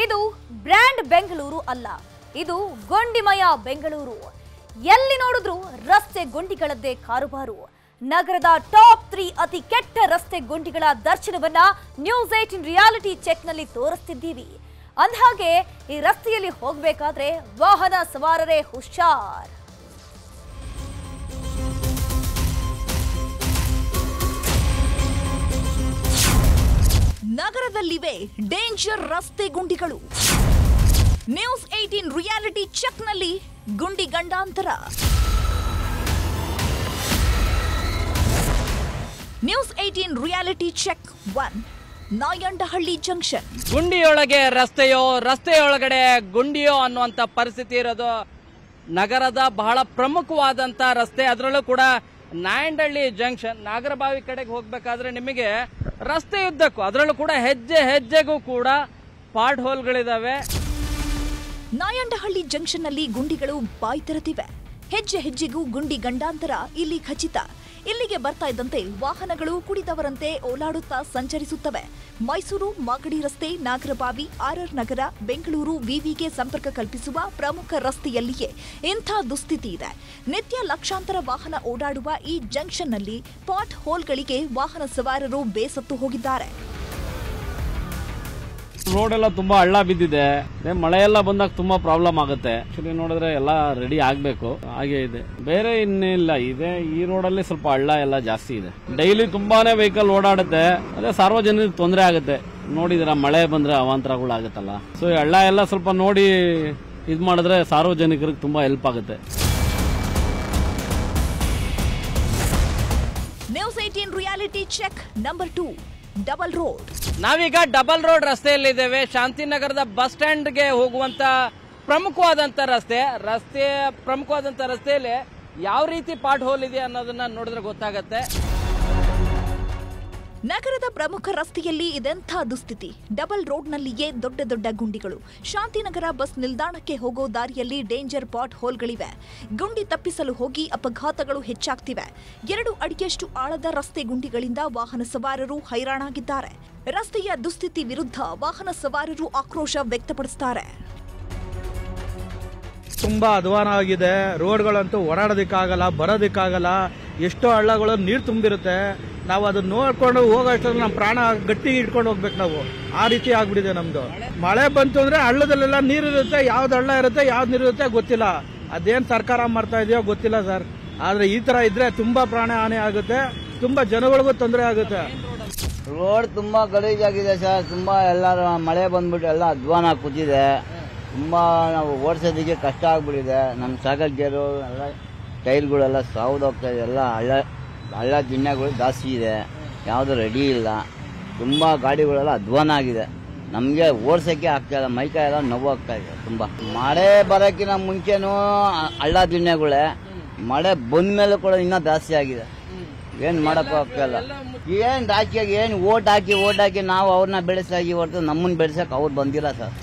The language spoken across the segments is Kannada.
ಇದು ಬ್ರ್ಯಾಂಡ್ ಬೆಂಗಳೂರು ಅಲ್ಲ, ಇದು ಗೊಂಡಿಮಯ ಬೆಂಗಳೂರು. ಎಲ್ಲಿ ನೋಡಿದ್ರು ರಸ್ತೆ ಗುಂಡಿಗಳದ್ದೇ ಕಾರುಬಾರು. ನಗರದ ಟಾಪ್ 3 ಅತಿ ಕೆಟ್ಟ ರಸ್ತೆ ಗುಂಡಿಗಳ ದರ್ಶನವನ್ನ ನ್ಯೂಸ್ 18 ರಿಯಾಲಿಟಿ ಚೆಕ್ ನಲ್ಲಿ ತೋರಿಸ್ತಿದ್ದೀವಿ. ಅಂದಹಾಗೆ ಈ ರಸ್ತೆಯಲ್ಲಿ ಹೋಗಬೇಕಾದ್ರೆ ವಾಹನ ಸವಾರರೇ ಹುಷಾರ್. ನಗರದಲ್ಲಿವೆ ಡೇಂಜರ್ ರಸ್ತೆ ಗುಂಡಿಗಳು. ನ್ಯೂಸ್ 18 ರಿಯಾಲಿಟಿ ಚೆಕ್ ನಲ್ಲಿ ಗುಂಡಿ ಗಂಡಾಂತರ. News 18 reality check 1 Nayandahalli junction. ಗುಂಡಿಯೊಳಗೆ ರಸ್ತೆಯೋ, ರಸ್ತೆಯೊಳಗಡೆ ಗುಂಡಿಯೋ ಅನ್ನುವಂತ ಪರಿಸ್ಥಿತಿ ಇರೋದು ನಗರದ ಬಹಳ ಪ್ರಮುಖವಾದಂತ ರಸ್ತೆ. ಅದರಲ್ಲೂ ಕೂಡ ನಾಯಂಡಹಳ್ಳಿ ಜಂಕ್ಷನ್ ನಾಗರಬಾವಿ ಕಡೆಗೆ ಹೋಗ್ಬೇಕಾದ್ರೆ ನಿಮಗೆ ರಸ್ತೆ ಉದ್ದಕ್ಕೂ ಅದರಲ್ಲೂ ಕೂಡ ಹೆಜ್ಜೆ ಹೆಜ್ಜೆಗೂ ಕೂಡ ಪಾಟ್ ಹೋಲ್ಗಳಿದಾವೆ. ನಾಯಂಡಹಳ್ಳಿ ಜಂಕ್ಷನ್ ನಲ್ಲಿ ಗುಂಡಿಗಳು ಬಾಯಿ ತೆರೆದಿವೆ. ಹೆಜ್ಜೆ ಹೆಜ್ಜೆಗೂ ಗುಂಡಿ ಗಂಡಾಂತರ ಇಲ್ಲಿ ಖಚಿತ. ಇಲ್ಲಿಗೆ ಬರ್ತಾ ಇದ್ದಂತೆ ವಾಹನಗಳು ಕುಡಿದವರಂತೆ ಓಲಾಡುತ್ತಾ ಸಂಚರಿಸುತ್ತವೆ. ಮೈಸೂರು ಮಾಗಡಿ ರಸ್ತೆ, ನಾಗರಬಾವಿ, ಆರ್ಆರ್ ನಗರ, ಬೆಂಗಳೂರು ವಿವಿಗೆ ಸಂಪರ್ಕ ಕಲ್ಪಿಸುವ ಪ್ರಮುಖ ರಸ್ತೆಯಲ್ಲಿಯೇ ಇಂಥ ದುಸ್ಥಿತಿ ಇದೆ. ನಿತ್ಯ ಲಕ್ಷಾಂತರ ವಾಹನ ಓಡಾಡುವ ಈ ಜಂಕ್ಷನ್ನಲ್ಲಿ ಪಾಟ್ ಹೋಲ್ಗಳಿಗೆ ವಾಹನ ಸವಾರರು ಬೇಸತ್ತು ಹೋಗಿದ್ದಾರೆ. ರೋಡ್ ಎಲ್ಲ ತುಂಬಾ ಹಳ್ಳ ಬಿದ್ದಿದೆ. ಮಳೆ ಎಲ್ಲ ಬಂದಾಗ ತುಂಬಾ ಪ್ರಾಬ್ಲಮ್ ಆಗುತ್ತೆ. ಆಕ್ಚುಲಿ ನೋಡಿದ್ರೆ ಎಲ್ಲ ರೆಡಿ ಆಗ್ಬೇಕು, ಹಾಗೆ ಇದೆ, ಬೇರೆ ಇನ್ನಿಲ್ಲ. ಇದೆ ಈ ರೋಡ್ ಅಲ್ಲಿ ಸ್ವಲ್ಪ ಹಳ್ಳ ಎಲ್ಲ ಜಾಸ್ತಿ ಇದೆ. ಡೈಲಿ ತುಂಬಾನೇ ವೆಹಿಕಲ್ ಓಡಾಡುತ್ತೆ. ಅದೇ ಸಾರ್ವಜನಿಕರಿಗೆ ತೊಂದರೆ ಆಗುತ್ತೆ. ನೋಡಿದ್ರ ಮಳೆ ಬಂದ್ರೆ ಅವಾಂತರಗಳು ಆಗುತ್ತಲ್ಲ. ಸೊ ಈ ಹಳ್ಳ ಎಲ್ಲ ಸ್ವಲ್ಪ ನೋಡಿ ಇದ್ ಮಾಡಿದ್ರೆ ಸಾರ್ವಜನಿಕರಿಗೆ ತುಂಬಾ ಹೆಲ್ಪ್ ಆಗುತ್ತೆ. News 18 reality check number 2 double road. ನಾವೀಗ ಡಬಲ್ ರೋಡ್ ರಸ್ತೆಯಲ್ಲಿದ್ದೇವೆ. ಶಾಂತಿನಗರದ ಬಸ್ ಸ್ಟ್ಯಾಂಡ್ಗೆ ಹೋಗುವಂತ ಪ್ರಮುಖವಾದಂತ ಪ್ರಮುಖವಾದಂತ ರಸ್ತೆಯಲ್ಲಿ ಯಾವ ರೀತಿ ಪಾಟ್ ಹೋಲ್ ಇದೆ ಅನ್ನೋದನ್ನ ನೋಡಿದ್ರೆ ಗೊತ್ತಾಗತ್ತೆ. ನಗರದ ಪ್ರಮುಖ ರಸ್ತೆಯಲ್ಲಿ ಇದೆಂಥ ದುಸ್ಥಿತಿ. ಡಬಲ್ ರೋಡ್ನಲ್ಲಿಯೇ ದೊಡ್ಡ ದೊಡ್ಡ ಗುಂಡಿಗಳು. ಶಾಂತಿನಗರ ಬಸ್ ನಿಲ್ದಾಣಕ್ಕೆ ಹೋಗೋ ದಾರಿಯಲ್ಲಿ ಡೇಂಜರ್ ಪಾಟ್ ಹೋಲ್ಗಳಿವೆ. ಗುಂಡಿ ತಪ್ಪಿಸಲು ಹೋಗಿ ಅಪಘಾತಗಳು ಹೆಚ್ಚಾಗ್ತಿವೆ. 2 ಅಡಿಯಷ್ಟು ಆಳದ ರಸ್ತೆ ಗುಂಡಿಗಳಿಂದ ವಾಹನ ಸವಾರರು ಹೈರಾಣಾಗಿದ್ದಾರೆ. ರಸ್ತೆಯ ದುಸ್ಥಿತಿ ವಿರುದ್ಧ ವಾಹನ ಸವಾರರು ಆಕ್ರೋಶ ವ್ಯಕ್ತಪಡಿಸುತ್ತಾರೆ. ತುಂಬಾ ಅಧ್ವಾನ ಆಗಿದೆ. ರೋಡ್ಗಳಂತೂ ಓಡಾಡೋದಕ್ಕಾಗಲ್ಲ, ಬರೋದಕ್ಕಾಗಲ್ಲ. ಎಷ್ಟೋ ಹಳ್ಳಗಳು ನೀರು ತುಂಬಿರುತ್ತೆ. ನಾವು ಅದನ್ನ ನೋಡ್ಕೊಂಡು ಹೋಗೋಷ್ಟರಲ್ಲಿ ನಮ್ಮ ಪ್ರಾಣ ಗಟ್ಟಿ ಇಟ್ಕೊಂಡು ಹೋಗ್ಬೇಕು ನಾವು. ಆ ರೀತಿ ಆಗ್ಬಿಟ್ಟಿದೆ ನಮ್ದು. ಮಳೆ ಬಂತು ಅಂದ್ರೆ ಹಳ್ಳದಲ್ಲೆಲ್ಲ ನೀರಿರುತ್ತೆ. ಯಾವ್ದು ಹಳ್ಳ ಇರುತ್ತೆ, ಯಾವ್ದು ನೀರಿರುತ್ತೆ ಗೊತ್ತಿಲ್ಲ. ಅದೇನ್ ಸರ್ಕಾರ ಮಾಡ್ತಾ ಇದೆಯೋ ಗೊತ್ತಿಲ್ಲ ಸರ್. ಆದ್ರೆ ಈ ತರ ಇದ್ರೆ ತುಂಬಾ ಪ್ರಾಣ ಹಾನಿ ಆಗುತ್ತೆ, ತುಂಬಾ ಜನಗಳಿಗೂ ತೊಂದರೆ ಆಗುತ್ತೆ. ರೋಡ್ ತುಂಬಾ ಗಲೀಜಾಗಿದೆ ಸರ್. ತುಂಬಾ ಎಲ್ಲ ಮಳೆ ಬಂದ್ಬಿಟ್ಟು ಎಲ್ಲ ಅಧ್ವಾನ ಕೂತಿದೆ. ತುಂಬಾ ನಾವು ಓಡಿಸೋದಕ್ಕೆ ಕಷ್ಟ ಆಗ್ಬಿಟ್ಟಿದೆ. ನಮ್ಮ ಸಾಗರ್ ಗೇರು ಎಲ್ಲ ಟೈರ್ಗಳೆಲ್ಲ ಸಾವ್ದೋಗ್ತಾ ಇದೆ. ಎಲ್ಲ ಹಳ್ಳ ದಿಣ್ಣಗಳು ಜಾಸ್ತಿ ಇದೆ, ಯಾವುದು ರೆಡಿ ಇಲ್ಲ. ತುಂಬ ಗಾಡಿಗಳೆಲ್ಲ ಅಧ್ವಾನ ಆಗಿದೆ. ನಮಗೆ ಓಡಿಸೋಕ್ಕೆ ಆಗ್ತಾ ಇಲ್ಲ. ಮೈಕೈ ಎಲ್ಲ ನೋವು ಆಗ್ತಾ ಇದೆ ತುಂಬ. ಮಳೆ ಬರೋಕ್ಕಿಂತ ಮುಂಚೆನೂ ಹಳ್ಳ ದಿಣ್ಣೆಗಳೇ, ಮಳೆ ಬಂದ ಮೇಲೆ ಕೂಡ ಇನ್ನೂ ಜಾಸ್ತಿ ಆಗಿದೆ. ಏನು ಮಾಡೋಕ್ಕೂ ಆಗ್ತಾ ಇಲ್ಲ. ಏನು ರಾಜಕೀಯ ಏನು ಓಟ್ ಹಾಕಿ ನಾವು ಅವ್ರನ್ನ ಬೆಳೆಸಾಗಿ ಹೊರತು ನಮ್ಮನ್ನು ಬೆಳೆಸೋಕೆ ಅವ್ರು ಬಂದಿಲ್ಲ sir.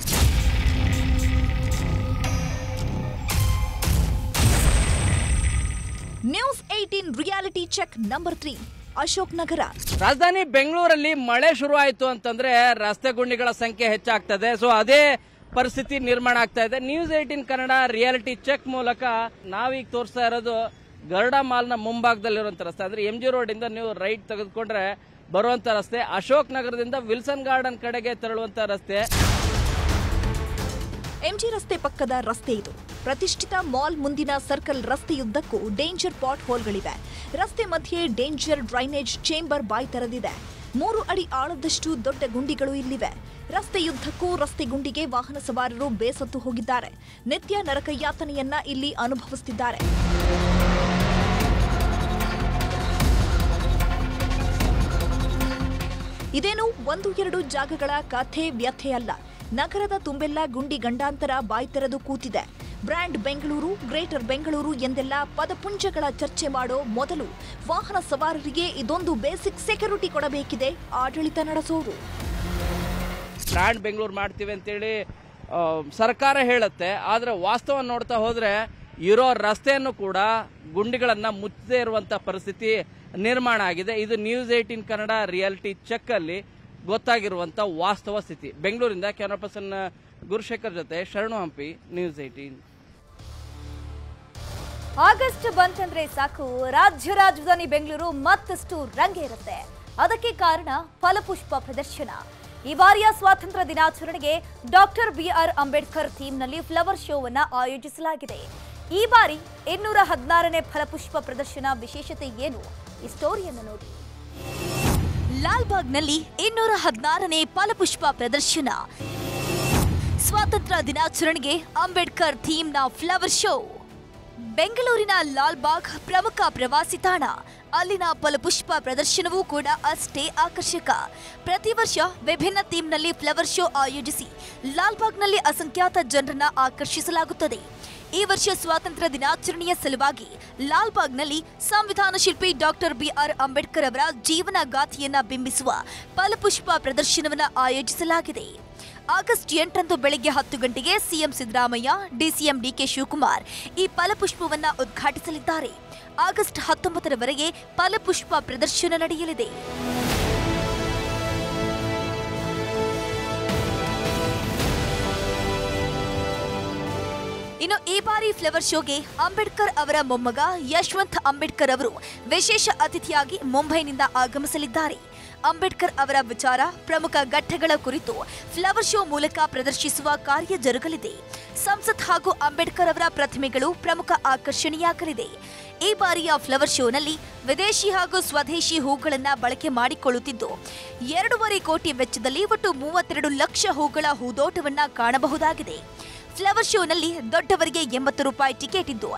News 18 reality check number 3 Ashok Nagar. ರಾಜಧಾನಿ ಬೆಂಗಳೂರಲ್ಲಿ ಮಳೆ ಶುರು ಆಯ್ತು ಅಂತಂದ್ರೆ ರಸ್ತೆ ಗುಂಡಿಗಳ ಸಂಖ್ಯೆ ಹೆಚ್ಚಾಗ್ತದೆ. ಸೊ ಅದೇ ಪರಿಸ್ಥಿತಿ ನಿರ್ಮಾಣ ಆಗ್ತಾ ಇದೆ. ನ್ಯೂಸ್ 18 ಕನ್ನಡ ರಿಯಾಲಿಟಿ ಚೆಕ್ ಮೂಲಕ ನಾವೀಗ ತೋರಿಸ್ತಾ ಇರೋದು ಗರುಡ ಮಾಲ್ನ ಮುಂಭಾಗದಲ್ಲಿರುವಂತ ರಸ್ತೆ. ಅಂದ್ರೆ MG ರೋಡ್ ಇಂದ ನೀವು ರೈಟ್ ತೆಗೆದುಕೊಂಡ್ರೆ ಬರುವಂತ ರಸ್ತೆ. ಅಶೋಕ್ ನಗರದಿಂದ ವಿಲ್ಸನ್ ಗಾರ್ಡನ್ ಕಡೆಗೆ ತೆರಳುವಂತ ರಸ್ತೆ. MG ರಸ್ತೆ ಪಕ್ಕದ ರಸ್ತೆ ಇದು. ಪ್ರತಿಷ್ಠಿತ ಮಾಲ್ ಮುಂದಿನ ಸರ್ಕಲ್ ರಸ್ತೆಯುದ್ದಕ್ಕೂ ಡೇಂಜರ್ ಪಾಟ್ ಹೋಲ್ಗಳಿವೆ. ರಸ್ತೆ ಮಧ್ಯೆ ಡೇಂಜರ್ ಡ್ರೈನೇಜ್ ಚೇಂಬರ್ ಬಾಯಿ ತೆರೆದಿದೆ. 3 ಅಡಿ ಆಳದಷ್ಟು ದೊಡ್ಡ ಗುಂಡಿಗಳು ಇಲ್ಲಿವೆ. ರಸ್ತೆಯುದ್ದಕ್ಕೂ ರಸ್ತೆ ಗುಂಡಿಗೆ ವಾಹನ ಸವಾರರು ಬೇಸತ್ತು ಹೋಗಿದ್ದಾರೆ. ನಿತ್ಯ ನರಕಯಾತನೆಯನ್ನ ಇಲ್ಲಿ ಅನುಭವಿಸುತ್ತಿದ್ದಾರೆ. ಇದೇನು 1-2 ಜಾಗಗಳ ಕಥೆ ವ್ಯಥೆ ಅಲ್ಲ. ನಗರದ ತುಂಬೆಲ್ಲ ಗುಂಡಿ ಗಂಡಾಂತರ ಬಾಯಿ ತೆರೆದು ಕೂತಿದೆ. ಬ್ರ್ಯಾಂಡ್ ಬೆಂಗಳೂರು, ಗ್ರೇಟರ್ ಬೆಂಗಳೂರು ಎಂದೆಲ್ಲ ಪದಪುಂಜಗಳ ಚರ್ಚೆ ಮಾಡೋ ಮೊದಲು ವಾಹನ ಸವಾರರಿಗೆ ಇದೊಂದು ಬೇಸಿಕ್ ಸೆಕ್ಯೂರಿಟಿ ಕೊಡಬೇಕಿದೆ ಆಡಳಿತ ನಡೆಸೋರು. ಬ್ರ್ಯಾಂಡ್ ಬೆಂಗಳೂರು ಮಾಡ್ತೀವಿ ಅಂತೇಳಿ ಸರ್ಕಾರ ಹೇಳುತ್ತೆ. ಆದ್ರೆ ವಾಸ್ತವ ನೋಡ್ತಾ ಹೋದ್ರೆ ಇರೋ ರಸ್ತೆಯನ್ನು ಕೂಡ ಗುಂಡಿಗಳನ್ನ ಮುಚ್ಚದೇ ಇರುವಂತ ಪರಿಸ್ಥಿತಿ ನಿರ್ಮಾಣ ಆಗಿದೆ. ಇದು ನ್ಯೂಸ್ 18 ಕನ್ನಡ ರಿಯಾಲಿಟಿ ಚೆಕ್ ಅಲ್ಲಿ ಗೊತ್ತಾಗಿರುವಂತ ವಾಸ್ತವ ಸ್ಥಿತಿ. ಬೆಂಗಳೂರಿಂದ ಕ್ಯಾಮರಾ ಪರ್ಸನ್ ಗುರುಶೇಖರ್ ಜೊತೆ ಶರಣು ಹಂಪಿ, ನ್ಯೂಸ್ 18. ಆಗಸ್ಟ್ ಬಂತಂದ್ರೆ ಸಾಕು ರಾಜ್ಯ ರಾಜಧಾನಿ ಬೆಂಗಳೂರು ಮತ್ತಷ್ಟು ರಂಗೇರುತ್ತೆ. ಅದಕ್ಕೆ ಕಾರಣ ಫಲಪುಷ್ಪ ಪ್ರದರ್ಶನ. ಈ ಬಾರಿಯ ಸ್ವಾತಂತ್ರ್ಯ ದಿನಾಚರಣೆಗೆ ಡಾಕ್ಟರ್ BR ಅಂಬೇಡ್ಕರ್ ಥೀಮ್ನಲ್ಲಿ ಫ್ಲವರ್ ಶೋವನ್ನ ಆಯೋಜಿಸಲಾಗಿದೆ. ಈ ಬಾರಿ 216ನೇ ಫಲಪುಷ್ಪ ಪ್ರದರ್ಶನ ವಿಶೇಷತೆ ಏನು? ಈ ಸ್ಟೋರಿಯನ್ನು ನೋಡಿ. ಲಾಲ್ಬಾಗ್ನಲ್ಲಿ 216ನೇ ಫಲಪುಷ್ಪ ಪ್ರದರ್ಶನ. ಸ್ವಾತಂತ್ರ್ಯ ದಿನಾಚರಣೆಗೆ ಅಂಬೇಡ್ಕರ್ ಥೀಮ್ನ ಫ್ಲವರ್ ಶೋ. ಬೆಂಗಳೂರಿನ ಲಾಲ್ಬಾಗ್ ಪ್ರಮುಖ ಪ್ರವಾಸಿ ತಾಣ. ಅಲ್ಲಿನ ಫಲಪುಷ್ಪ ಪ್ರದರ್ಶನವೂ ಕೂಡ ಅಷ್ಟೇ ಆಕರ್ಷಕ. ಪ್ರತಿ ವರ್ಷ ವಿಭಿನ್ನ ಥೀಮ್ನಲ್ಲಿ ಫ್ಲವರ್ ಶೋ ಆಯೋಜಿಸಿ ಲಾಲ್ಬಾಗ್ನಲ್ಲಿ ಅಸಂಖ್ಯಾತ ಜನರನ್ನ ಆಕರ್ಷಿಸಲಾಗುತ್ತದೆ. ಈ ವರ್ಷ ಸ್ವಾತಂತ್ರ್ಯ ದಿನಾಚರಣೆಯ ಸಲುವಾಗಿ ಲಾಲ್ಬಾಗ್ನಲ್ಲಿ ಸಂವಿಧಾನ ಶಿಲ್ಪಿ ಡಾಕ್ಟರ್ BR ಅಂಬೇಡ್ಕರ್ ಅವರ ಜೀವನ ಗಾಥೆಯನ್ನ ಬಿಂಬಿಸುವ ಫಲಪುಷ್ಪ ಪ್ರದರ್ಶನವನ್ನು ಆಯೋಜಿಸಲಾಗಿದೆ. ಆಗಸ್ಟ್ 8ರಂದು ಬೆಳಗ್ಗೆ 10 ಗಂಟೆಗೆ CM Siddaramaiah, DCM DK Shivakumar ಈ ಫಲಪುಷ್ಪವನ್ನು ಉದ್ಘಾಟಿಸಲಿದ್ದಾರೆ. ಆಗಸ್ಟ್ 19ರವರೆಗೆ ಫಲಪುಷ್ಪ ಪ್ರದರ್ಶನ ನಡೆಯಲಿದೆ. ಇನ್ನು ಈ ಬಾರಿ ಫ್ಲವರ್ ಶೋಗೆ ಅಂಬೇಡ್ಕರ್ ಅವರ ಮೊಮ್ಮಗ ಯಶವಂತ್ ಅಂಬೇಡ್ಕರ್ ಅವರು ವಿಶೇಷ ಅತಿಥಿಯಾಗಿ ಮುಂಬೈನಿಂದ ಆಗಮಿಸಲಿದ್ದಾರೆ. ಅಂಬೇಡ್ಕರ್ ಅವರ ವಿಚಾರ, ಪ್ರಮುಖ ಘಟ್ಟಗಳ ಕುರಿತು ಫ್ಲವರ್ ಶೋ ಮೂಲಕ ಪ್ರದರ್ಶಿಸುವ ಕಾರ್ಯ ಜರುಗಲಿದೆ. ಸಂಸತ್ ಹಾಗೂ ಅಂಬೇಡ್ಕರ್ ಅವರ ಪ್ರತಿಮೆಗಳು ಪ್ರಮುಖ ಆಕರ್ಷಣೆಯಾಗಲಿದೆ. ಈ ಬಾರಿಯ ಫ್ಲವರ್ ಶೋನಲ್ಲಿ ವಿದೇಶಿ ಹಾಗೂ ಸ್ವದೇಶಿ ಹೂಗಳನ್ನು ಬಳಕೆ ಮಾಡಿಕೊಳ್ಳುತ್ತಿದ್ದು 2.5 ಕೋಟಿ ವೆಚ್ಚದಲ್ಲಿ ಒಟ್ಟು 32 ಲಕ್ಷ ಹೂಗಳ ಹೂದೋಟವನ್ನು ಕಾಣಬಹುದಾಗಿದೆ. ಫ್ಲವರ್ ಶೋನಲ್ಲಿ ದೊಡ್ಡವರಿಗೆ 80 ರೂಪಾಯಿ ಟಿಕೆಟ್ ಇದ್ದು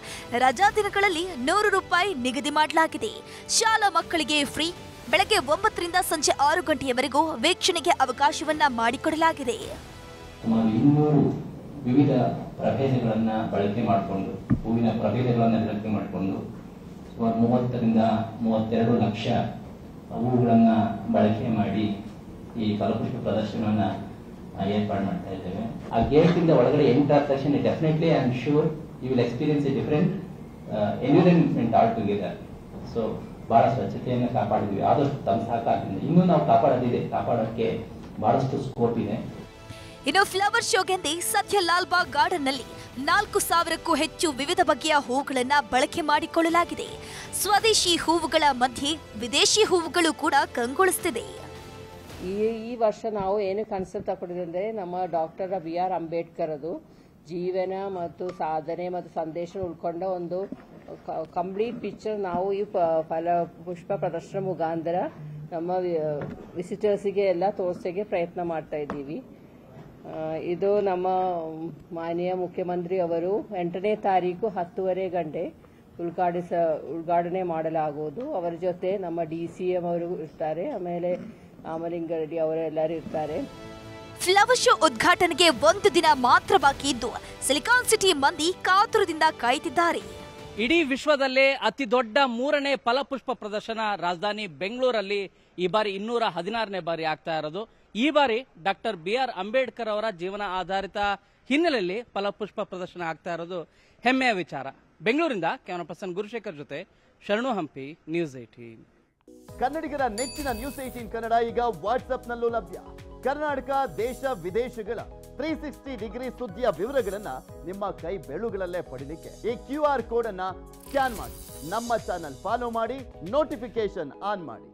ರಜಾ ದಿನಗಳಲ್ಲಿ 100 ರೂಪಾಯಿ ನಿಗದಿ ಮಾಡಲಾಗಿದೆ. ಶಾಲಾ ಮಕ್ಕಳಿಗೆ ಫ್ರೀ. ಬೆಳಗ್ಗೆ 9ರಿಂದ ಸಂಜೆ 6 ಗಂಟೆಯವರೆಗೂ ವೀಕ್ಷಣೆಗೆ ಅವಕಾಶವನ್ನ ಮಾಡಿಕೊಡಲಾಗಿದೆ. ಸುಮಾರು 200 ವಿವಿಧ ಪ್ರಭೇದಗಳನ್ನ ಬಳಕೆ ಮಾಡಿಕೊಂಡು, ಹೂವಿನ ಪ್ರಭೇದಗಳನ್ನ ಬಳಕೆ ಮಾಡಿಕೊಂಡು ಸುಮಾರು 30ರಿಂದ 32 ಲಕ್ಷ ಹೂಗಳನ್ನ ಬಳಕೆ ಮಾಡಿ ಈ ಫಲಪುಷ್ಪ ಪ್ರದರ್ಶನವನ್ನ ಏರ್ಪಾಡು ಮಾಡ್ತಾ ಇದ್ದೇವೆ. ಆ ಗೇಟ್ ಇಂದ ಒಳಗಡೆ ಎಂಟರ್ ಆದ ತಕ್ಷಣ definitely I am sure you will experience a different environment all together. So ಬಹಳ ಸ್ವಚ್ಛತೆಯನ್ನು ಕಾಪಾಡಿದ್ವಿ. ಆದಷ್ಟು ತಮ್ಮ ಸಹಕಾರದಿಂದ ಇನ್ನೂ ನಾವು ಕಾಪಾಡೋಕ್ಕೆ ಬಹಳಷ್ಟು ಸ್ಕೋಪ್ ಇದೆ. ಇನ್ನು ಫ್ಲವರ್ ಶೋಗೆಂದೇ ಸದ್ಯ ಲಾಲ್ಬಾಗ್ ಗಾರ್ಡನ್ನಲ್ಲಿ 4000ಕ್ಕೂ ಹೆಚ್ಚು ವಿವಿಧ ಬಗೆಯ ಹೂಗಳನ್ನು ಬಳಕೆ ಮಾಡಿಕೊಳ್ಳಲಾಗಿದೆ. ಸ್ವದೇಶಿ ಹೂವುಗಳ ಮಧ್ಯೆ ವಿದೇಶಿ ಹೂವುಗಳು ಕೂಡ ಕಂಗೊಳಿಸುತ್ತಿದೆ. ಈ ವರ್ಷ ನಾವು ಏನು ಕನ್ಸೆಪ್ಟ್ ತಗೊಂಡಿದ್ದೀವಿ ಅಂದರೆ ನಮ್ಮ ಡಾಕ್ಟರ್ BR ಅಂಬೇಡ್ಕರ್ ಅದು ಜೀವನ ಮತ್ತು ಸಾಧನೆ ಮತ್ತು ಸಂದೇಶ ಉಳ್ಕೊಂಡ ಒಂದು ಕಂಪ್ಲೀಟ್ ಪಿಕ್ಚರ್ ನಾವು ಈ ಫಲಪುಷ್ಪ ಪ್ರದರ್ಶನ ಮುಖಾಂತರ ನಮ್ಮ ವಿಸಿಟರ್ಸಿಗೆ ಎಲ್ಲ ತೋರಿಸೋಕ್ಕೆ ಪ್ರಯತ್ನ ಮಾಡ್ತಾ ಇದ್ದೀವಿ. ಇದು ನಮ್ಮ ಮಾನ್ಯ ಮುಖ್ಯಮಂತ್ರಿ ಅವರು 8ನೇ ತಾರೀಕು 10:30 ಗಂಟೆ ಉದ್ಘಾಟನೆ ಮಾಡಲಾಗುವುದು. ಅವರ ಜೊತೆ ನಮ್ಮ DCM ಅವರು ಇರ್ತಾರೆ, ಆಮೇಲೆ ರಾಮಲಿಂಗ ರೆಡ್ಡಿ ಅವರೆಲ್ಲರೂ ಇರ್ತಾರೆ. ಫ್ಲವರ್ ಶೋ ಉದ್ಘಾಟನೆಗೆ 1 ದಿನ ಮಾತ್ರ ಬಾಕಿ ಇದ್ದು ಸಿಲಿಕಾನ್ ಸಿಟಿ ಮಂದಿ ಕಾತುರದಿಂದ ಕಾಯುತ್ತಿದ್ದಾರೆ. ಇಡೀ ವಿಶ್ವದಲ್ಲೇ ಅತಿ ದೊಡ್ಡ 3ನೇ ಫಲಪುಷ್ಪ ಪ್ರದರ್ಶನ ರಾಜಧಾನಿ ಬೆಂಗಳೂರಲ್ಲಿ ಈ ಬಾರಿ 216ನೇ ಬಾರಿ ಆಗ್ತಾ ಇರೋದು. ಈ ಬಾರಿ ಡಾಕ್ಟರ್ BR ಅಂಬೇಡ್ಕರ್ ಅವರ ಜೀವನ ಆಧಾರಿತ ಹಿನ್ನೆಲೆಯಲ್ಲಿ ಫಲಪುಷ್ಪ ಪ್ರದರ್ಶನ ಆಗ್ತಾ ಇರೋದು ಹೆಮ್ಮೆಯ ವಿಚಾರ. ಬೆಂಗಳೂರಿಂದ ಕ್ಯಾಮರಾ ಪರ್ಸನ್ ಗುರುಶೇಖರ್ ಜೊತೆ ಶರಣು ಹಂಪಿ, ನ್ಯೂಸ್ 18. ಕನ್ನಡಿಗರ ನೆಚ್ಚಿನ ನ್ಯೂಸ್ 18 ಕನ್ನಡ ಈಗ ವಾಟ್ಸ್ಆಪ್ನಲ್ಲೂ ಲಭ್ಯ. ಕರ್ನಾಟಕ, ದೇಶ ವಿದೇಶಗಳ 360 ಡಿಗ್ರಿ ಸುದ್ದಿಯ ವಿವರಗಳನ್ನ ನಿಮ್ಮ ಕೈ ಬೆರಳುಗಳಲ್ಲೇ ಪಡಿಲಿಕ್ಕೆ ಈ QR ಕೋಡ್ ಅನ್ನ ಸ್ಕ್ಯಾನ್ ಮಾಡಿ, ನಮ್ಮ ಚಾನಲ್ ಫಾಲೋ ಮಾಡಿ, ನೋಟಿಫಿಕೇಶನ್ ಆನ್ ಮಾಡಿ.